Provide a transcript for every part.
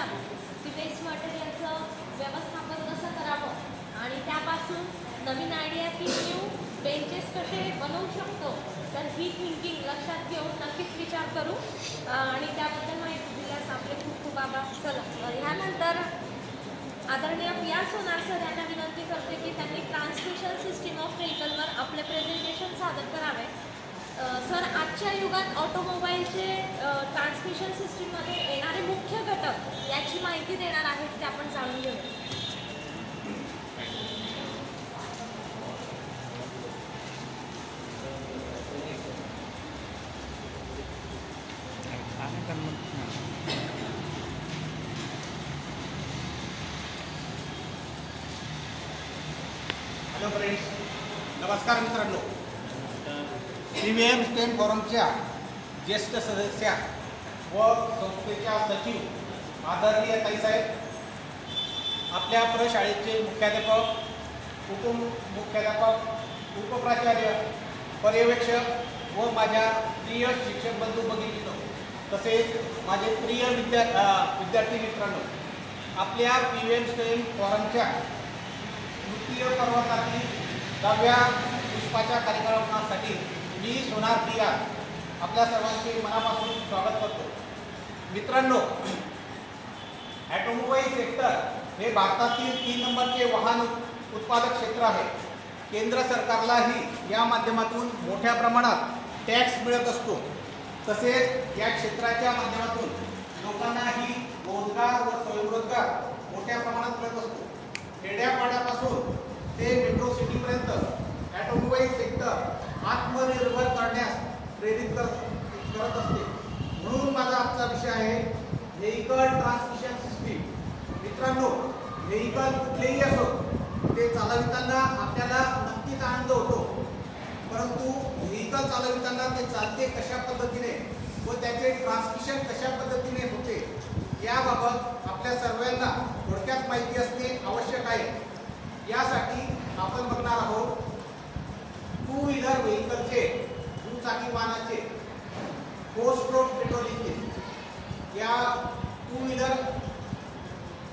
आहे की वेस्ट मटेरियलचं व्यवस्थापन कसं करावं आणि त्यापासून नवीन आयडिया की न्यू बेंचेस कसे बनवू शकतो, तर ही थिंकिंग लक्षात घेऊन नक्कीच विचार करू आणि त्याबद्दल माहिती दिल्यास आपले खूप खूप आभार. चला, ह्यानंतर आदरणीय PR सोनार सर यांना विनंती करते की त्यांनी ट्रान्समिशन सिस्टीम ऑफ व्हेकलवर आपले प्रेझेंटेशन सादर करावे. सर, आजच्या युगात ऑटोमोबाईलचे ट्रान्समिशन सिस्टीममध्ये येणारे मुख्य घटक याची माहिती देणार आहेत, ते आपण जाणून घेऊया. हॅलो फ्रेंड्स, नमस्कार मित्रांनो. CVM स्टेम फोरमच्या ज्येष्ठ सदस्या व संस्थेच्या सचिव आदरणीय ताईसाहेब, आपल्या प्रशाळेचे मुख्याध्यापक, उपमुख्याध्यापक, उपप्राचार्य, पर्यवेक्षक व माझ्या प्रिय शिक्षक बंधू भगिनींनो, तसेच माझे प्रिय विद्यार्थी मित्रांनो, आपल्या CVM स्टेम फोरमच्या तृतीय पर्वतातील 10व्या पुष्पाच्या कार्यक्रमासाठी मी सोनार PR आपल्या सर्वांचे मनापासून स्वागत करतो. मित्रांनो, ऑटोमोबाईल सेक्टर हे भारतातील 3 नंबरचे वाहन उत्पादक क्षेत्र आहे. केंद्र सरकारलाही या माध्यमातून मोठ्या प्रमाणात टॅक्स मिळत असतो. तसेच या क्षेत्राच्या माध्यमातून लोकांनाही रोजगार व स्वयंरोजगार मोठ्या प्रमाणात मिळत असतो. खेड्यापाड्यापासून ते मेट्रो सिटीपर्यंत ऑटोमोबाईल सेक्टर आत्मनिर्भर करण्यास प्रेरित करत असते. म्हणून माझा आजचा विषय आहे व्हेइकल ट्रान्समिशन सिस्टीम. मित्रांनो, व्हेइकल कुठलेही असो ते चालविताना आपल्याला नक्कीच आनंद होतो, परंतु व्हेइकल चालविताना ते चालते कशा पद्धतीने व त्याचे ट्रान्समिशन कशा पद्धतीने होते याबाबत आपल्या सर्वांना थोडक्यात माहिती असणे आवश्यक आहे. यासाठी आपण बघणार आहोत टू व्हीलर व्हेइकलचे, दुचाकी वाहनाचे 4 स्ट्रोक पेट्रोल इंजिन. या टू व्हीलर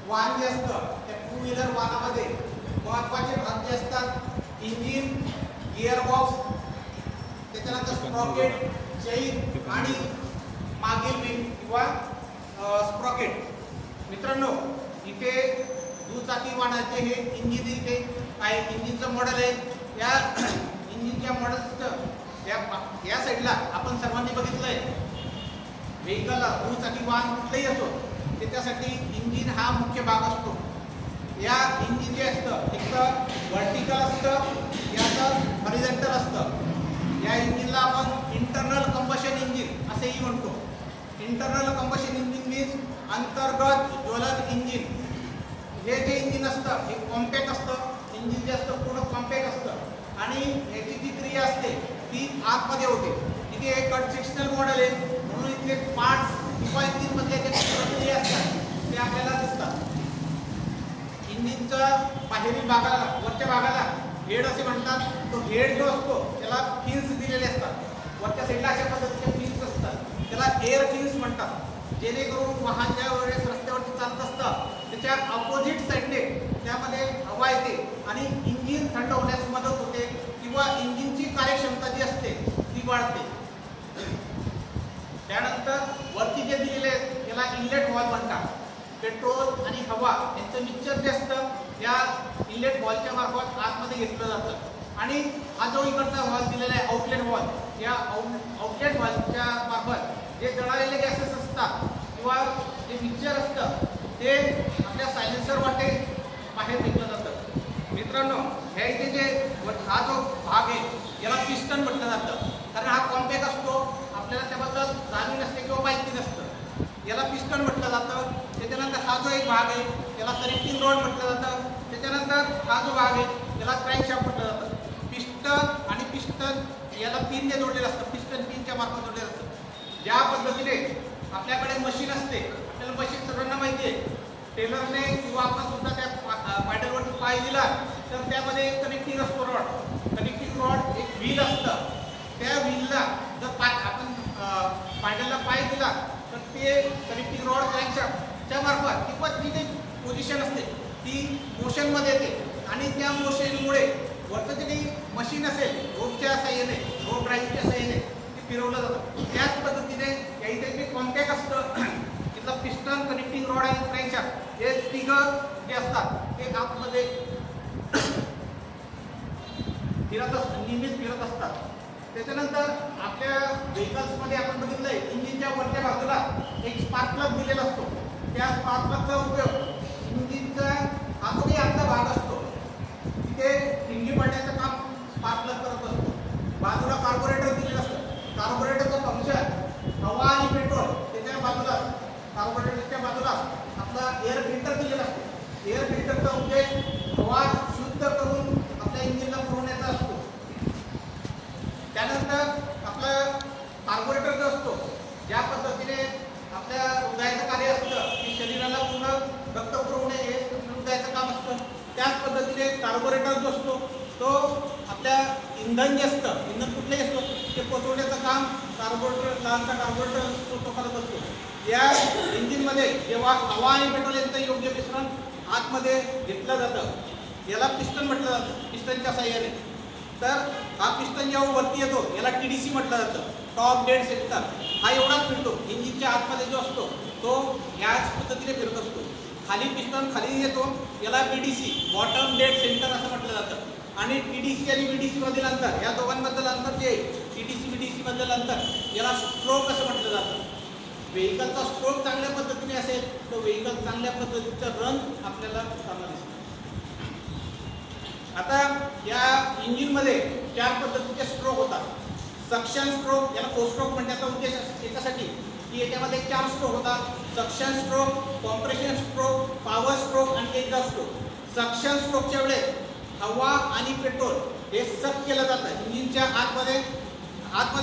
वाहन जे असतं त्या टू व्हीलर वाहनामध्ये महत्त्वाचे भाग जे असतात, इंजिन, गिअरबॉक्स, त्याच्यानंतर स्प्रॉकेट, चैन आणि मागील व्हील किंवा स्प्रॉकेट. मित्रांनो, इथे दुचाकी वाहनाचे हे इंजिन इथे आहे, इंजिनचं मॉडेल आहे. या इंजिनच्या मॉडेलचं या साईडला आपण सर्वांनी बघितलं आहे. व्हेइकलला दुचाकी वाहन कुठलंही असो ते त्यासाठी इंजिन हा मुख्य भाग असतो. या इंजिन जे असतं एक तर व्हर्टिकल असतं, याचं हॉरिझॉन्टल असतं. या इंजिनला आपण इंटरनल कंबशन इंजिन असेही म्हणतो. इंटरनल कंबशन इंजिन मीन्स अंतर्गत ज्वलन इंजिन. हे जे इंजिन असतं हे कॉम्पॅक्ट असतं. इंजिन जे असतं पूर्ण कॉम्पॅक्ट असतं आणि याची जी क्रिया असते ती आतमध्ये होते. इथे एक कट सेक्शनल मॉडेल आहे, म्हणून इथे पार्ट्स किंवा इंजिनमधले जे प्रक्रिया असतात ते आपल्याला दिसतात. इंजिनच्या बाहेरील भागाला, वरच्या भागाला हेड असे म्हणतात. तो हेड जो असतो त्याला फिन्स दिलेले असतात. वरच्या साईडला अशा पद्धतीचे फिन्स असतात, त्याला एअर फिन्स म्हणतात. जेणेकरून वाहन ज्या वेळेस रस्त्यावरती चालत असतं त्याच्या अपोजिट साईडने त्यामध्ये हवा येते आणि इंजिन थंड होण्यास मदत होते किंवा इंजिनची कार्यक्षमता जी असते ती वाढते. त्यानंतर वरती जे दिलेले आहेत त्याला इनलेट व्हॉल्व म्हणतात. पेट्रोल आणि हवा यांचं मिक्सचर जे असतं या इनलेट व्हॉल्वच्या मार्फत आतमध्ये घेतलं जातं आणि हा जो इकडचा व्हॉल्व दिलेला आहे आउटलेट व्हॉल्व, या आउटलेट व्हॉल्वच्या मार्फत जे जळालेले गॅसेस असतात किंवा जे मिक्सचर असतं ते आपल्या सायलेन्सर वाटे बाहेर निघलं जातं. मित्रांनो, ह्या इथे जे हा जो भाग आहे याला पिस्टन म्हटलं जातं, कारण हा कॉम्पॅक्ट असतो. आपल्याला त्याबद्दल जाणीव नसते किंवा माहिती नसतं. याला पिस्टन म्हटलं जातं. त्याच्यानंतर हा जो एक भाग आहे त्याला कनेक्टिंग रॉड म्हटलं जातं. त्याच्यानंतर हा जो भाग आहे त्याला क्रँकशाफ्ट म्हटलं जातं. पिस्टन आणि पिस्टन याला पिनने जोडलेलं असतं, पिस्टन पिनच्या मार्फत जोडलेलं असतं. ज्या पद्धतीने आपल्याकडे मशीन असते, आपल्याला मशीन सर्वांना माहिती आहे, टेलरने किंवा आपण सुद्धा त्या पॅडलवरती पाय दिला तर त्यामध्ये कनेक्टिंग असतो रॉड. कनेक्टिंग रॉड एक व्हील असतं. त्या व्हीलला जर आपण पॅडलला पाय दिला तर ते कनेक्टिंग रॉड क्रँकशाफ्ट च्या मार्फत किंवा ती जी पोझिशन असते ती मोशनमध्ये येते आणि त्या मोशनमुळे वरचं जे काही मशीन असेल रोपच्या साह्याने रोप ड्राईव्हच्या साह्याने ते फिरवलं जातं. त्याच पद्धतीने या इथे जे कॉन्टॅक्ट असतं तिथलं पिस्टन कनेक्टिंग रॉड आणि क्रॅन्कशाफ्ट हे तिघं जे असतात ते आतमध्ये नेहमीच फिरत असतात. त्याच्यानंतर आपल्या व्हेकल्समध्ये आपण बघितलंय इंजिनच्या वरच्या बाजूला एक स्पार्क प्लग दिलेला असतो. त्या स्पार्क प्लगचा उपयोग इंजिनचा हा जो काही आतला भाग असतो तिथे ठिणगी पाडण्याचं काम स्पार्क प्लग करत असतो. बाजूला कार्बोरेटर दिलेलं असतं. कार्बोरेटरचं फंक्शन हवा आणि पेट्रोल त्याच्या बाजूला कार्बोरेटरच्या बाजूला आपला एअर फिल्टर दिलेला असतो. एअर फिल्टरचा उद्देश हवा शुद्ध करून आपल्या इंजिनला पुरवण्याचा असतो. त्यानंतर आपलं कार्बोरेटर जो असतो ज्या पद्धतीने आपल्या हृदयाचं कार्य असतं की शरीराला पूर्ण रक्त पुरवणे हे हृदयाचं काम असतं त्याच पद्धतीने कार्बोरेटर जो असतो तो आपल्या इंधन जे असतं इंधन कुठलंही असतो ते पोचवण्याचं काम लहानसा कार्बोरेटर असतो तो करत असतो. या इंजिनमध्ये जेव्हा हवा आणि पेट्रोल यांचं योग्य मिश्रण आतमध्ये घेतलं जातं याला पिस्टन म्हटलं जातं. पिस्टनच्या साह्याने तर हा पिस्टन जेव्हा वरती येतो याला TDC म्हटलं जातं. टॉप डेड सेंटर हा एवढाच फिरतो. इंजिनच्या आतमध्ये जो असतो तो याच पद्धतीने फिरत असतो. खाली पिस्टन खाली येतो याला BDC बॉटम डेड सेंटर असं म्हटलं जातं. आणि TDC आणि BDC मधील अंतर या दोघांबद्दल अंतर जे TDC BDC मधील अंतर याला स्ट्रोक असं म्हटलं जातं. व्हेकलचा स्ट्रोक चांगल्या पद्धतीने असेल तर व्हेकल चांगल्या पद्धतीचं रन आपल्याला करणार दिसतं. आता या इंजिनमध्ये 4 पद्धतीचे स्ट्रोक होतात. सक्शन स्ट्रोक याला फोर स्ट्रोक म्हणण्याचा उद्देश याच्यासाठी की याच्यामध्ये 4 स्ट्रोक होतात. Suction stroke, compression stroke, power stroke आणि एक्झॉस्ट स्ट्रोक. सक्शन स्ट्रोकच्या वेळेस हवा आणि पेट्रोल हे सक केलं जातं इंजिनच्या आतमध्ये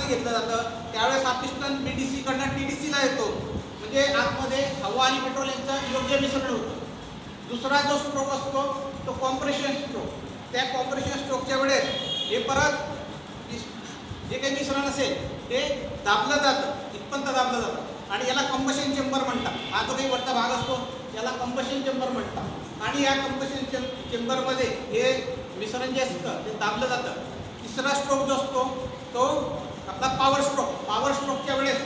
घेतलं जातं. त्यावेळेस हा पिस्टन BDC कडनं TDCला येतो म्हणजे आतमध्ये हवा आणि पेट्रोल यांचं योग्य मिश्रण होतं. दुसरा जो स्ट्रोक असतो तो कॉम्प्रेशन स्ट्रोक. त्या कॉम्प्रेशन स्ट्रोकच्या वेळेस हे परत जे काही मिश्रण असेल ते दाबलं जातं इथपर्यंत दाबलं जातं आणि याला कंबशन चेंबर म्हणतात. हा जो काही वरचा भाग असतो याला कंबशन चेंबर म्हणतात आणि या कंबशन चेंबरमध्ये हे मिश्रण जे असतं ते दाबलं जातं. तिसरा स्ट्रोक जो असतो तो आपला पॉवर स्ट्रोक. पॉवर स्ट्रोकच्या वेळेस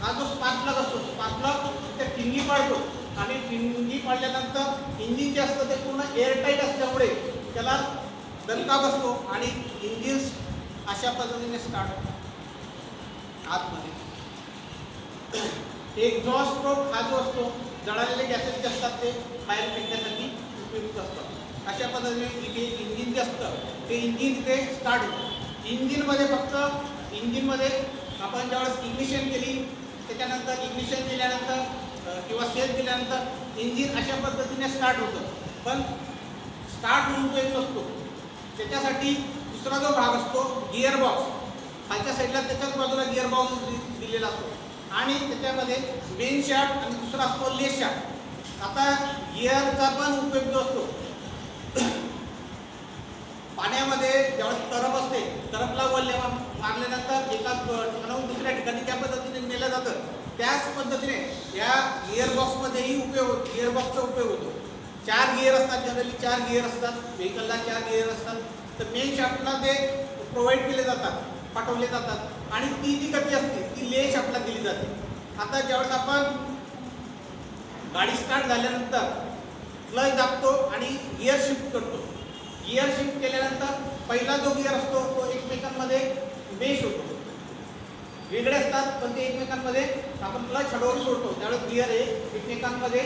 हा जो स्पार्क प्लग असतो स्पार्क प्लग त्या ठिणगी पाडतो आणि ठिणगी पाडल्यानंतर इंजिन जे असतं ते पूर्ण एअरटाईट असल्यामुळे त्याला दणका बसतो आणि इंजिन अशा पद्धतीने स्टार्ट होतं आतमध्ये. एक्झॉस्ट स्ट्रोक हा जो असतो जळालेले गॅसेस जे असतात ते बाहेर फेकण्यासाठी उपयुक्त असतात. अशा पद्धतीने इथे इंजिन जे असतं ते इंजिन इथे स्टार्ट होतं. इंजिनमध्ये आपण ज्यावेळेस इग्निशन केली त्याच्यानंतर इग्निशन दिल्यानंतर किंवा सेल दिल्यानंतर इंजिन अशा पद्धतीने स्टार्ट होतं. पण स्टार्ट होऊन तो येत नसतो. त्याच्यासाठी दुसरा जो भाग असतो गिअर बॉक्स खालच्या साईडला त्याच्याच बाजूला गिअर बॉक्स दिलेला असतो आणि त्याच्यामध्ये मेन शाफ्ट आणि दुसरा असतो लेस शाफ्ट. आता गिअरचा पण उपयोग जो असतो पाण्यामध्ये ज्यावेळेस तरफ असते तरफला वळल्या मारल्यानंतर एका ठिकाणाहून दुसऱ्या ठिकाणी त्या पद्धतीने नेलं जातं. त्याच पद्धतीने या गिअर बॉक्समध्येही गिअर बॉक्सचा उपयोग होतो. 4 गिअर असतात. जनरली 4 गिअर असतात. व्हेकलला 4 गिअर असतात. तर मेन शाफ्टला ते प्रोव्हाइड केले जातात पाठवले जातात आणि ती जी गती असते ती ले शाफ्टला दिली जाते. आता ज्यावेळेस आपण गाडी स्टार्ट झाल्यानंतर क्लच दाबतो आणि गिअर शिफ्ट करतो. गिअर शिफ्ट केल्यानंतर पहिला जो गिअर असतो तो एकमेकांमध्ये मेश होतो. वेगळे असतात पण ते एकमेकांमध्ये आपण क्लच हळूहळू सोडतो त्यावेळेस गिअर हे एकमेकांमध्ये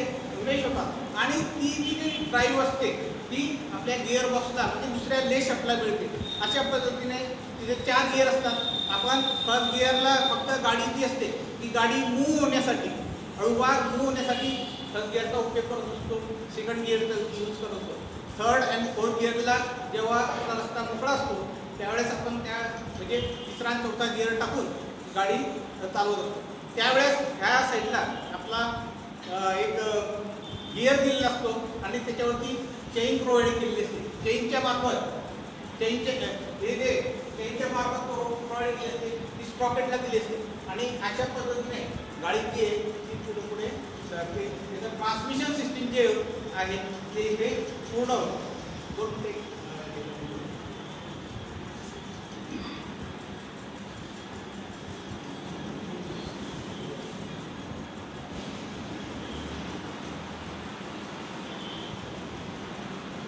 मेश होतात आणि ती जी काही ड्राईव्ह असते ती आपल्या गिअर बॉक्सला म्हणजे दुसऱ्या ले शाफ्टला मिळते. अशा पद्धतीने तिथे 4 गिअर असतात. आपण फर्स्ट गिअरला फक्त गाडी जी असते ती गाडी मूव्ह होण्यासाठी हळूवार मूव्ह होण्यासाठी फर्स्ट गिअरचा उपयोग करत असतो. सेकंड गिअरचा यूज करत असतो. थर्ड आणि फोर्थ गिअरला जेव्हा आपला रस्ता मोकळा असतो त्यावेळेस आपण त्या म्हणजे तिसरा आणि चौथा गिअर टाकून गाडी चालवत असतो. त्यावेळेस ह्या साईडला आपला एक गिअर दिलेला असतो आणि त्याच्यावरती चेन प्रोव्हाइड केलेली असते. चेनच्या मार्फत प्रोव्हाइड केली असते ती स्प्रॉकेटला दिली असते आणि अशा पद्धतीने गाडी जी आहे ती पुढे त्याचं ट्रान्समिशन सिस्टीम जे आहे ते इथे पूर्ण होतं.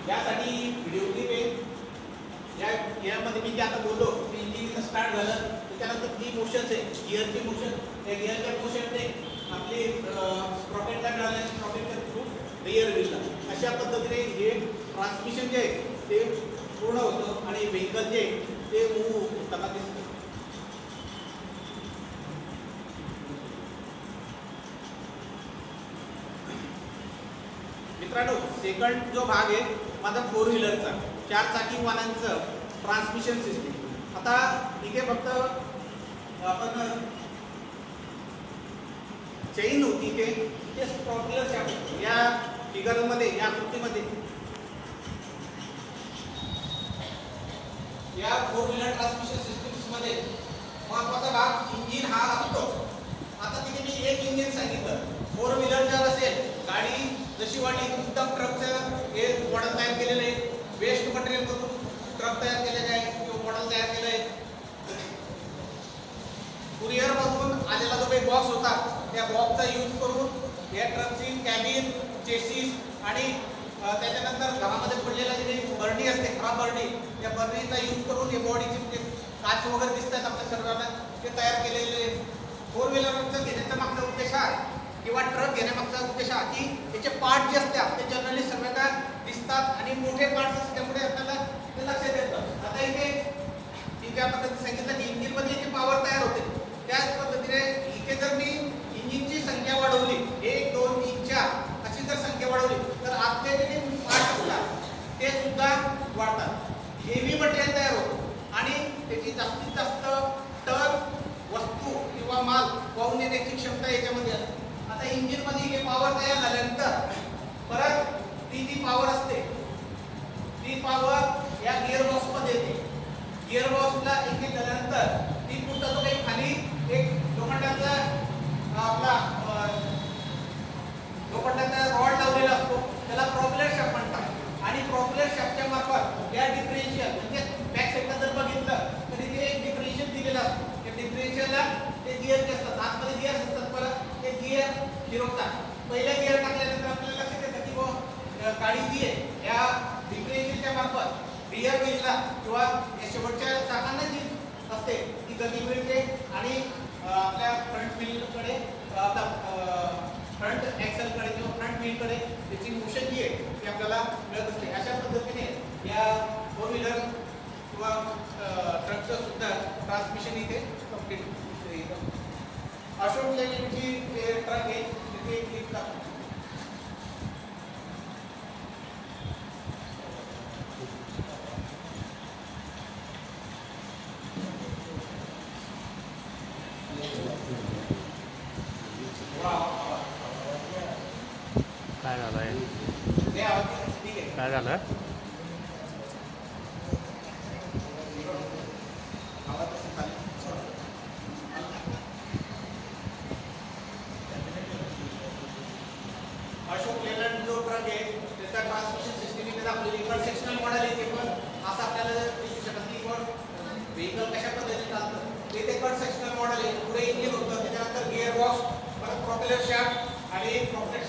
यासाठी व्हिडिओ क्लिप आहे. यामध्ये मी जे आता बोललो ते इंजिन स्टार्ट झालं त्याच्यानंतर जी मोशन्स आहे गिअरची मोशन, त्या गिअरच्या मोशनने आपली स्प्रॉकेटला मिळाल्या, स्प्रॉकेटच्या थ्रू रिअर व्हीलला अशा पद्धतीने हे ट्रान्समिशन जे आहे ते पूर्ण होतं आणि व्हेकल जे ते मूव्ह होताना दिसतं. मित्रांनो, सेकंड जो भाग आहे माझा 4 व्हीलरचा 4 चाकी वाहनांचं ट्रान्समिशन सिस्टीम. आता इथे फक्त आपण चेन होती ते स्प्रॉकेलर शाफ्ट या फिगरमध्ये, या आकृतीमध्ये या 4 व्हीलर ट्रान्समिशन सिस्टीम्स मध्ये महत्त्वाचा भाग इंजिन हा असतो. आता तिथे मी एक इंजिन सांगितलं. 4 व्हीलर जर असेल, गाडी जशी वाढली एकदम ट्रकचं हे मॉडेल तयार केलेलं आहे, वेस्ट मटेरियल मधून ट्रक तयार केलेलं आहे किंवा मॉडेल तयार केलं आहे. कुरिअर मधून आलेला जो काही बॉक्स होता त्या बॉक्सचा यूज करून या ट्रकची कॅबिन, चेसिस आणि त्याच्यानंतर घरामध्ये पडलेला जे बर्डी असते, खराब बर्डी, त्या बर्डीचा यूज करून हे बॉडीचे काच वगैरे दिसतात आपल्या सर्वांना ते तयार केलेले. 4 व्हीलरचं घेण्याचा मागचा उद्देश हा किंवा ट्रक घेण्यामागचा उद्देश हा की त्याचे पार्ट जे असतात ते जनरली सगळ्यांना दिसतात आणि मोठे पार्ट्स असल्यामुळे आपल्याला ते लक्षात येतं. आता इथे ज्या पद्धतीने सांगितलं की इंजिनमध्ये जे पॉवर तयार होते त्याच पद्धतीने इथे जर मी इंजिनची संख्या वाढवली 1, 2, 3, 4 अशी जर संख्या वाढवली तर आतले जे पार्ट असतात ते सुद्धा वाढतात. हेवी मटेरियल तयार होतं आणि त्याची जास्तीत जास्त टन वस्तू किंवा माल वाहून नेण्याची क्षमता याच्यामध्ये असते. आता इंजिनमध्ये हे पॉवर तयार झाल्यानंतर परत ती जी पॉवर असते ती पॉवर या गिअर बॉक्समध्ये येते. गिअर बॉक्सला एक झाल्यानंतर ती पुढचा जो काही खाली एक लोखंडाचा आपला लोखंडाचा रॉड लावलेला असतो त्याला प्रॉपेलर शाफ्ट म्हणतात आणि प्रॉपेलर शाफ्टच्या मार्फत या डिफरेन्शियल म्हणजे बॅक साईडला जर बघितलं तर इथे एक डिफरेन्शियल दिलेला असतो. त्या डिफरेन्शियलला ते गिअर जे असतात आतमध्ये गिअर असतात, परत ते गिअर फिरवतात. पहिला गिअर टाकल्यानंतर आपल्याला लक्षात येतं की गाडी जी आहे या डिफरेन्शियलच्या मार्फत रिअर व्हीलला किंवा या शेवटच्या चाकांना जी असते ती गती मिळते आणि आपल्या फ्रंट व्हीलकडे आपला फ्रंट ॲक्सेलकडे किंवा फ्रंट व्हीलकडे त्याची मोशन जी आहे ती आपल्याला मिळत असते. अशा पद्धतीने या 4 व्हीलर किंवा ट्रकचं सुद्धा ट्रान्समिशन इथे कंप्लीट होतं. अशोक लेलँडची ट्रक आहे तिथे क्लिक करा. काय झालंय? काय झालं? अशोक लेलँड जो ट्रक आहे त्याचा ट्रान्समिशन सिस्टीम इथे दाखवलेली इकडे सेक्शनल मॉडेल आहे. ते पण असं आपल्याला दिसू शकत नाही पण व्हेकल कशा पद्धतीने चालतं ते कट सेक्शनल मॉडेल आहे. पुढे इंजिन होतं, त्याच्यानंतर गिअर बॉक्स, परत प्रॉपेलर शाफ्ट आणि प्रॉपर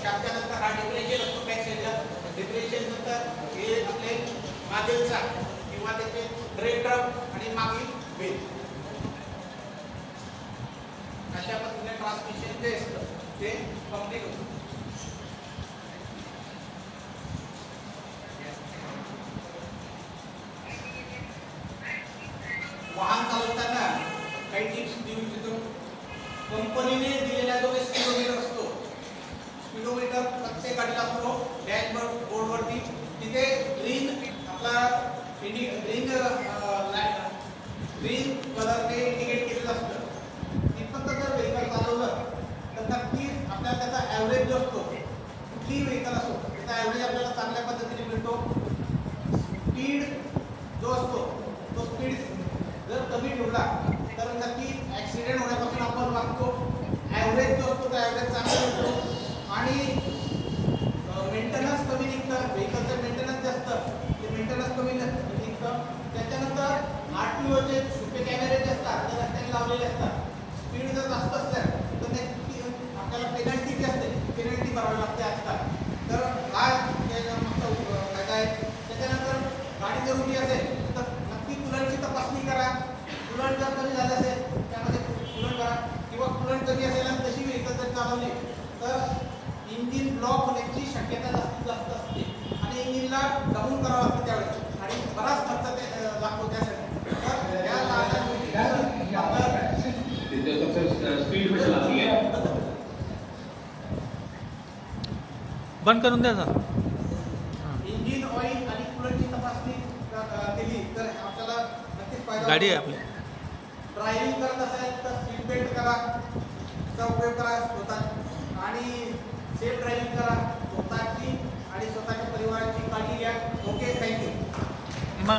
शाफ्टच्या नंतर हा डिफरेन्शियल असतो बॅक साईडला. डिफरेन्शियल नंतर हे आपले मागीलचा किंवा त्याचे ब्रेक ड्रम आणि मागील व्हील. अशा पद्धतीने ट्रान्समिशन जे असतं ते कंप्लीट होतं. वाहन चालवताना काही टिप्स देऊ इच्छितो. कंपनीने दिलेला जो काही स्पीडोमीटर असतो, स्पीडोमीटर प्रत्येक गाडीला असतो डॅशबोर्ड बोर्डवरती. तिथे ग्रीन आपला ग्रीन कलरने इंडिकेट केलेलं असतं. तिथपर्यंत जर व्हेकल चालवलं तर नक्कीच आपल्याला त्याचा ॲव्हरेज जो असतो कुठलीही व्हेकल असो त्याचा ॲव्हरेज आपल्याला चांगल्या पद्धतीने मिळतो. स्पीड जो असतो तो स्पीड जर कमी ठेवला तर नक्की होतं, ॲव्हरेज चांगलं होतं आणि मेंटेनन्स कमी निघतं, व्हेकलचं मेंटेनन्स जास्त, ते मेंटेनन्स कमी निघतं. त्याच्यानंतर RTOचे छुपे कॅमेरे जे असतात ते रस्त्याने लावलेले असतात. स्पीड जर जास्त असल्या तर त्याची आपल्याला पेनल्टी जी असते पेनल्टी भरावी लागते आजकाल. तर हा त्याचा मागचा फायदा आहे. त्याच्यानंतर गाडी जर उडी असेल तर नक्की कुलंटची तपासणी करा. कुलंट जर कमी झालं असेल त्यामध्ये कुलंट भरा, किंवा कुलंट कमी असेल आणि तशी व्हेकल जर चालवली तर इंजिन ब्लॉक होण्याची शक्यता जास्तीत जास्त असते आणि इंजिनला डाऊन करावं लागतं त्यावेळेस आणि बराच खर्च ते लागतो त्यासाठी. तर या लहान गोष्टी स्पीड कशी लागली आहे बंद करून द्या सर. इंजिन ऑइल आणि कुलंटची तपासणी केली तर आपल्याला नक्कीच फायदा गाडी आहे होतो. आपली. ड्रायव्हिंग करत असेल तर सीट बेल्ट करा चा उपयोग करा स्वतः आणि सेफ ड्रायव्हिंग